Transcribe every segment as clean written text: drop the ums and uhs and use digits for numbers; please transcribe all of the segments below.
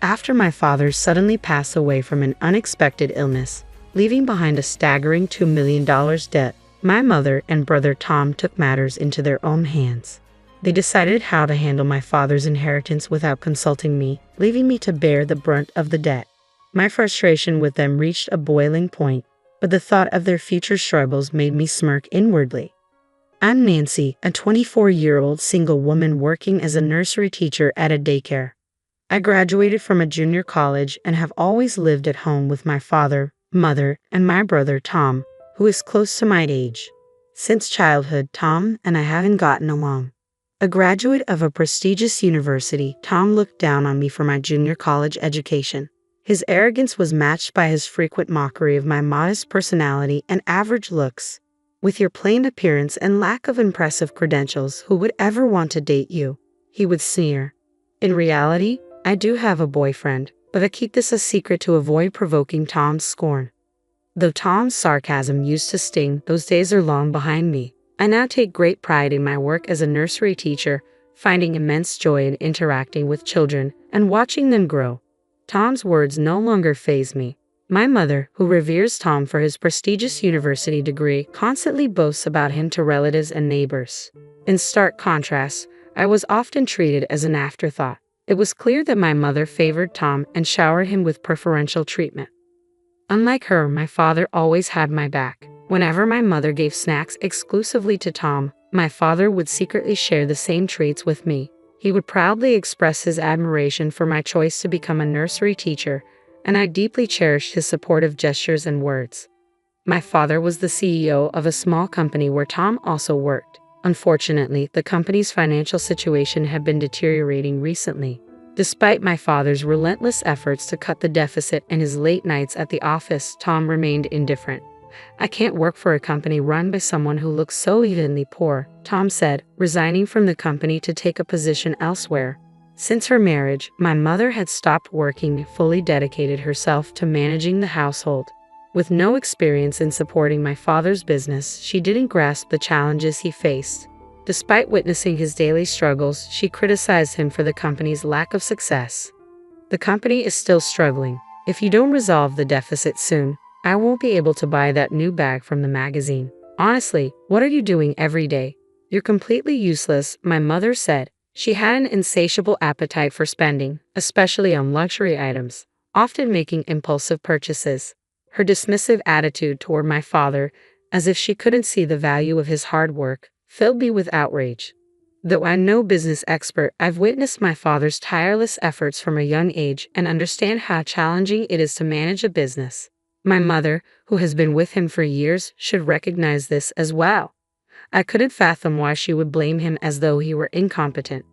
After my father suddenly passed away from an unexpected illness, leaving behind a staggering $2 million debt, my mother and brother Tom took matters into their own hands. They decided how to handle my father's inheritance without consulting me, leaving me to bear the brunt of the debt. My frustration with them reached a boiling point, but the thought of their future struggles made me smirk inwardly. I'm Nancy, a 24-year-old single woman working as a nursery teacher at a daycare. I graduated from a junior college and have always lived at home with my father, mother, and my brother Tom, who is close to my age. Since childhood, Tom and I haven't gotten along. A graduate of a prestigious university, Tom looked down on me for my junior college education. His arrogance was matched by his frequent mockery of my modest personality and average looks. With your plain appearance and lack of impressive credentials, who would ever want to date you? He would sneer. In reality, I do have a boyfriend, but I keep this a secret to avoid provoking Tom's scorn. Though Tom's sarcasm used to sting, those days are long behind me. I now take great pride in my work as a nursery teacher, finding immense joy in interacting with children and watching them grow. Tom's words no longer faze me. My mother, who reveres Tom for his prestigious university degree, constantly boasts about him to relatives and neighbors. In stark contrast, I was often treated as an afterthought. It was clear that my mother favored Tom and showered him with preferential treatment. Unlike her, my father always had my back. Whenever my mother gave snacks exclusively to Tom, my father would secretly share the same treats with me. He would proudly express his admiration for my choice to become a nursery teacher, and I deeply cherished his supportive gestures and words. My father was the CEO of a small company where Tom also worked. Unfortunately, the company's financial situation had been deteriorating recently. Despite my father's relentless efforts to cut the deficit and his late nights at the office, Tom remained indifferent. I can't work for a company run by someone who looks so evenly poor, Tom said, resigning from the company to take a position elsewhere. Since her marriage, my mother had stopped working and fully dedicated herself to managing the household. With no experience in supporting my father's business, she didn't grasp the challenges he faced. Despite witnessing his daily struggles, she criticized him for the company's lack of success. The company is still struggling. If you don't resolve the deficit soon, I won't be able to buy that new bag from the magazine. Honestly, what are you doing every day? You're completely useless, my mother said. She had an insatiable appetite for spending, especially on luxury items, often making impulsive purchases. Her dismissive attitude toward my father, as if she couldn't see the value of his hard work, filled me with outrage. Though I'm no business expert, I've witnessed my father's tireless efforts from a young age and understand how challenging it is to manage a business. My mother, who has been with him for years, should recognize this as well. I couldn't fathom why she would blame him as though he were incompetent.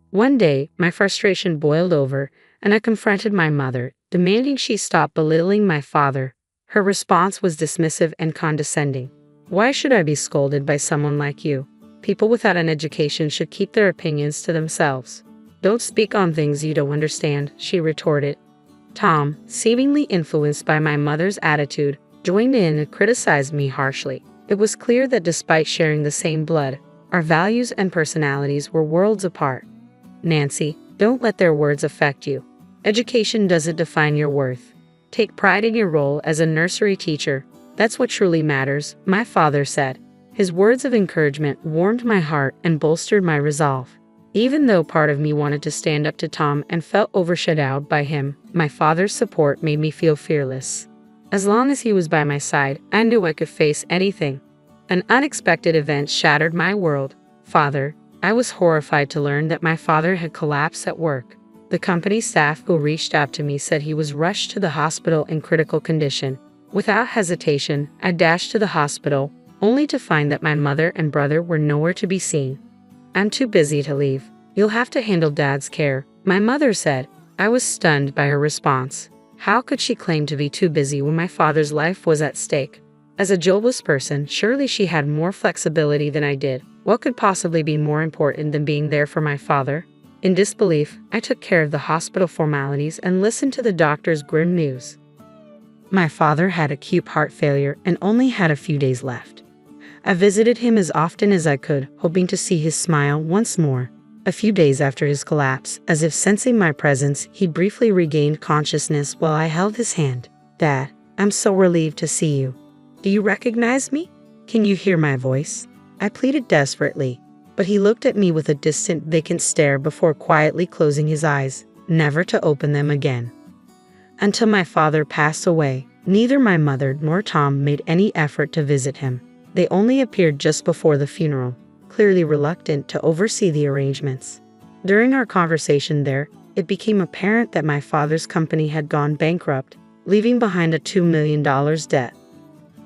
One day, my frustration boiled over, and I confronted my mother, demanding she stop belittling my father. Her response was dismissive and condescending. Why should I be scolded by someone like you? People without an education should keep their opinions to themselves. Don't speak on things you don't understand, she retorted. Tom, seemingly influenced by my mother's attitude, joined in and criticized me harshly. It was clear that despite sharing the same blood, our values and personalities were worlds apart. Nancy, don't let their words affect you. Education doesn't define your worth. Take pride in your role as a nursery teacher. That's what truly matters, my father said. His words of encouragement warmed my heart and bolstered my resolve. Even though part of me wanted to stand up to Tom and felt overshadowed by him, my father's support made me feel fearless. As long as he was by my side, I knew I could face anything. An unexpected event shattered my world. Father, I was horrified to learn that my father had collapsed at work. The company staff who reached out to me said he was rushed to the hospital in critical condition. Without hesitation, I dashed to the hospital, only to find that my mother and brother were nowhere to be seen. I'm too busy to leave. You'll have to handle Dad's care, my mother said. I was stunned by her response. How could she claim to be too busy when my father's life was at stake? As a jobless person, surely she had more flexibility than I did. What could possibly be more important than being there for my father? In disbelief, I took care of the hospital formalities and listened to the doctor's grim news. My father had acute heart failure and only had a few days left. I visited him as often as I could, hoping to see his smile once more. A few days after his collapse, as if sensing my presence, he briefly regained consciousness while I held his hand. "Dad, I'm so relieved to see you. Do you recognize me? Can you hear my voice?" I pleaded desperately, but he looked at me with a distant, vacant stare before quietly closing his eyes, never to open them again. Until my father passed away, neither my mother nor Tom made any effort to visit him. They only appeared just before the funeral, clearly reluctant to oversee the arrangements. During our conversation there, it became apparent that my father's company had gone bankrupt, leaving behind a $2 million debt.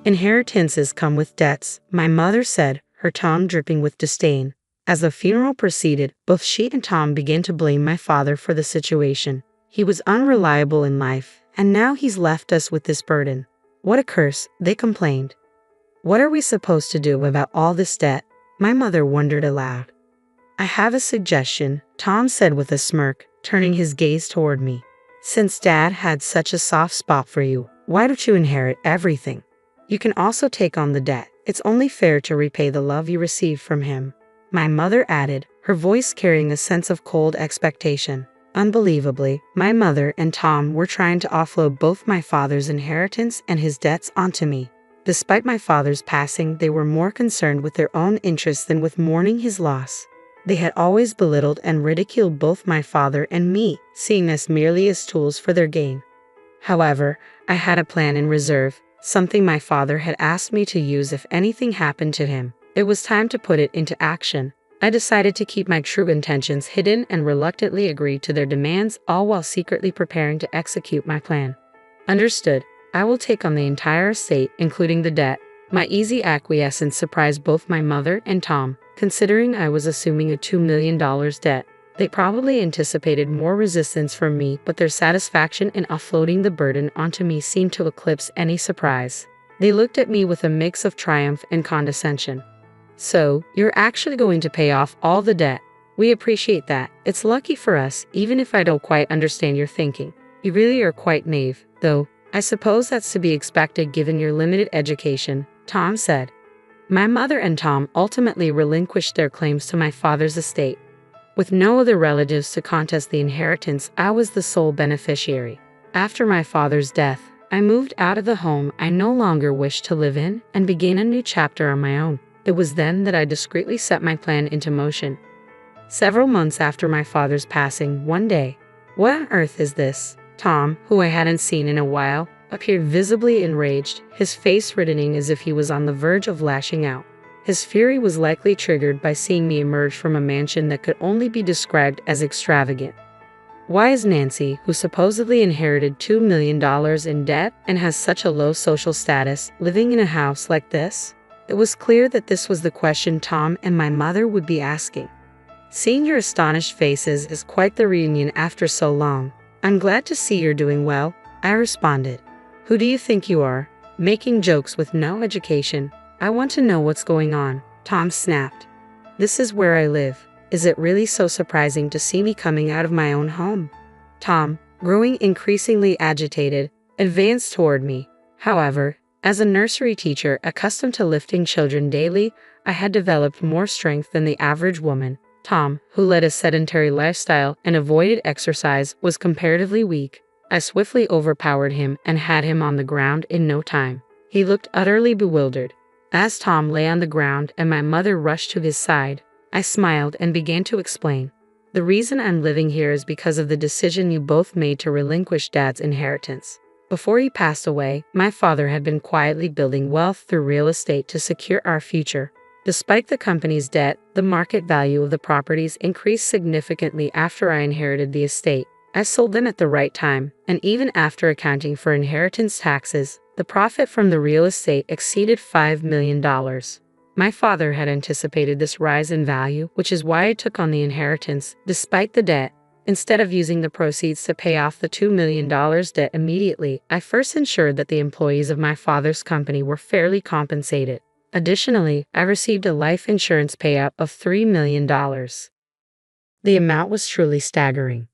"Inheritances come with debts," my mother said, her tone dripping with disdain. As the funeral proceeded, both she and Tom began to blame my father for the situation. "He was unreliable in life, and now he's left us with this burden. What a curse," they complained. "What are we supposed to do about all this debt?" my mother wondered aloud. "I have a suggestion," Tom said with a smirk, turning his gaze toward me. "Since Dad had such a soft spot for you, why don't you inherit everything? You can also take on the debt. It's only fair to repay the love you received from him," my mother added, her voice carrying a sense of cold expectation. Unbelievably, my mother and Tom were trying to offload both my father's inheritance and his debts onto me. Despite my father's passing, they were more concerned with their own interests than with mourning his loss. They had always belittled and ridiculed both my father and me, seeing us merely as tools for their gain. However, I had a plan in reserve, something my father had asked me to use if anything happened to him. It was time to put it into action. I decided to keep my true intentions hidden and reluctantly agreed to their demands, all while secretly preparing to execute my plan. "Understood. I will take on the entire estate, including the debt." My easy acquiescence surprised both my mother and Tom, considering I was assuming a $2 million debt. They probably anticipated more resistance from me, but their satisfaction in offloading the burden onto me seemed to eclipse any surprise. They looked at me with a mix of triumph and condescension. "So, you're actually going to pay off all the debt? We appreciate that. It's lucky for us, even if I don't quite understand your thinking. You really are quite naive, though. I suppose that's to be expected given your limited education," Tom said. My mother and Tom ultimately relinquished their claims to my father's estate. With no other relatives to contest the inheritance, I was the sole beneficiary. After my father's death, I moved out of the home I no longer wished to live in and began a new chapter on my own. It was then that I discreetly set my plan into motion. Several months after my father's passing, one day, "What on earth is this?" Tom, who I hadn't seen in a while, appeared visibly enraged, his face reddening as if he was on the verge of lashing out. His fury was likely triggered by seeing me emerge from a mansion that could only be described as extravagant. "Why is Nancy, who supposedly inherited $2 million in debt and has such a low social status, living in a house like this?" It was clear that this was the question Tom and my mother would be asking. "Seeing your astonished faces is quite the reunion after so long. I'm glad to see you're doing well," I responded. "Who do you think you are? Making jokes with no education. I want to know what's going on," Tom snapped. "This is where I live. Is it really so surprising to see me coming out of my own home?" Tom, growing increasingly agitated, advanced toward me. However, as a nursery teacher accustomed to lifting children daily, I had developed more strength than the average woman. Tom, who led a sedentary lifestyle and avoided exercise, was comparatively weak. I swiftly overpowered him and had him on the ground in no time. He looked utterly bewildered. As Tom lay on the ground and my mother rushed to his side, I smiled and began to explain. "The reason I'm living here is because of the decision you both made to relinquish Dad's inheritance. Before he passed away, my father had been quietly building wealth through real estate to secure our future. Despite the company's debt, the market value of the properties increased significantly after I inherited the estate. I sold them at the right time, and even after accounting for inheritance taxes, the profit from the real estate exceeded $5 million. My father had anticipated this rise in value, which is why I took on the inheritance, despite the debt. Instead of using the proceeds to pay off the $2 million debt immediately, I first ensured that the employees of my father's company were fairly compensated. Additionally, I received a life insurance payout of $3 million. The amount was truly staggering.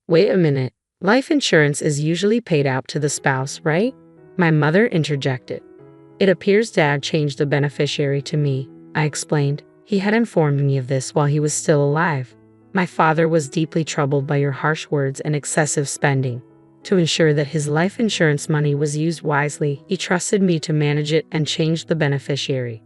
Wait a minute, life insurance is usually paid out to the spouse, right? My mother interjected. It appears Dad changed the beneficiary to me, I explained. He had informed me of this while he was still alive. My father was deeply troubled by your harsh words and excessive spending. To ensure that his life insurance money was used wisely, he trusted me to manage it and change the beneficiary.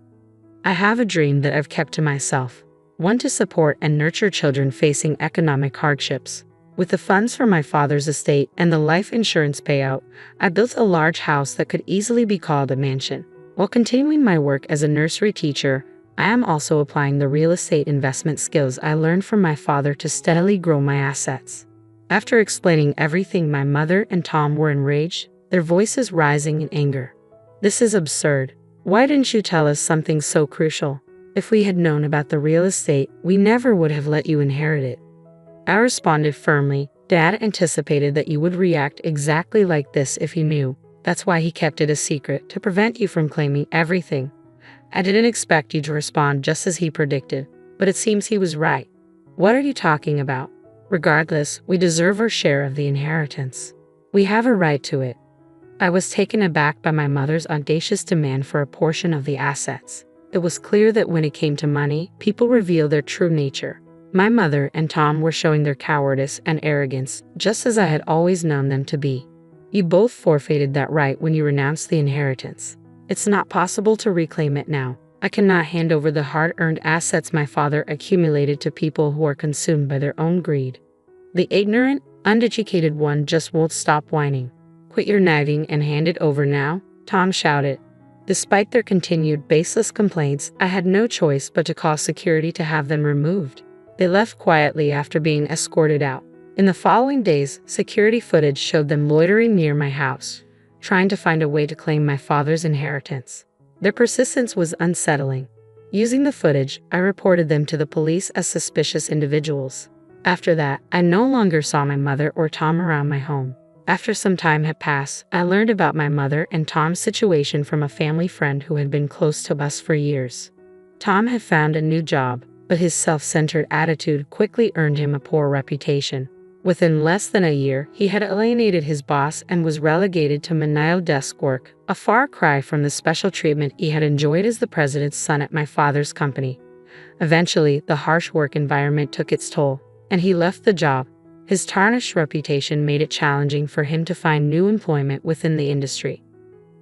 I have a dream that I've kept to myself, one to support and nurture children facing economic hardships. With the funds from my father's estate and the life insurance payout, I built a large house that could easily be called a mansion. While continuing my work as a nursery teacher, I am also applying the real estate investment skills I learned from my father to steadily grow my assets. After explaining everything, my mother and Tom were enraged, their voices rising in anger. "This is absurd. Why didn't you tell us something so crucial? If we had known about the real estate, we never would have let you inherit it." I responded firmly, "Dad anticipated that you would react exactly like this if he knew. That's why he kept it a secret, to prevent you from claiming everything. I didn't expect you to respond just as he predicted, but it seems he was right. What are you talking about? Regardless, we deserve our share of the inheritance. We have a right to it." I was taken aback by my mother's audacious demand for a portion of the assets. It was clear that when it came to money, people reveal their true nature. My mother and Tom were showing their cowardice and arrogance, just as I had always known them to be. "You both forfeited that right when you renounced the inheritance. It's not possible to reclaim it now. I cannot hand over the hard-earned assets my father accumulated to people who are consumed by their own greed. The ignorant, uneducated one just won't stop whining. Quit your nagging and hand it over now," Tom shouted. Despite their continued baseless complaints, I had no choice but to call security to have them removed. They left quietly after being escorted out. In the following days, security footage showed them loitering near my house, trying to find a way to claim my father's inheritance. Their persistence was unsettling. Using the footage, I reported them to the police as suspicious individuals. After that, I no longer saw my mother or Tom around my home. After some time had passed, I learned about my mother and Tom's situation from a family friend who had been close to us for years. Tom had found a new job, but his self-centered attitude quickly earned him a poor reputation. Within less than a year, he had alienated his boss and was relegated to menial desk work, a far cry from the special treatment he had enjoyed as the president's son at my father's company. Eventually, the harsh work environment took its toll, and he left the job. His tarnished reputation made it challenging for him to find new employment within the industry.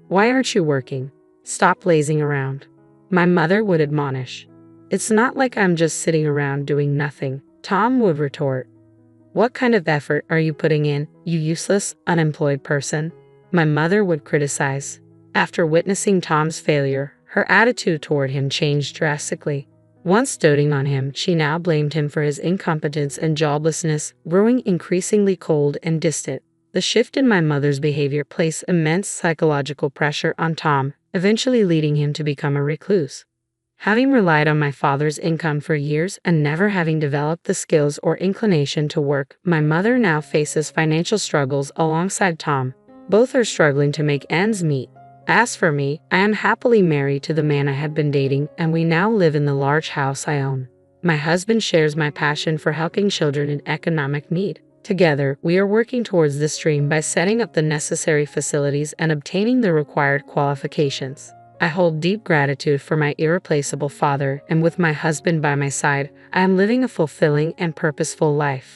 "Why aren't you working? Stop lazing around," my mother would admonish. "It's not like I'm just sitting around doing nothing," Tom would retort. "What kind of effort are you putting in, you useless, unemployed person?" my mother would criticize. After witnessing Tom's failure, her attitude toward him changed drastically. Once doting on him, she now blamed him for his incompetence and joblessness, growing increasingly cold and distant. The shift in my mother's behavior placed immense psychological pressure on Tom, eventually leading him to become a recluse. Having relied on my father's income for years and never having developed the skills or inclination to work, my mother now faces financial struggles alongside Tom. Both are struggling to make ends meet. As for me, I am happily married to the man I had been dating, and we now live in the large house I own. My husband shares my passion for helping children in economic need. Together, we are working towards this dream by setting up the necessary facilities and obtaining the required qualifications. I hold deep gratitude for my irreplaceable father, and with my husband by my side, I am living a fulfilling and purposeful life.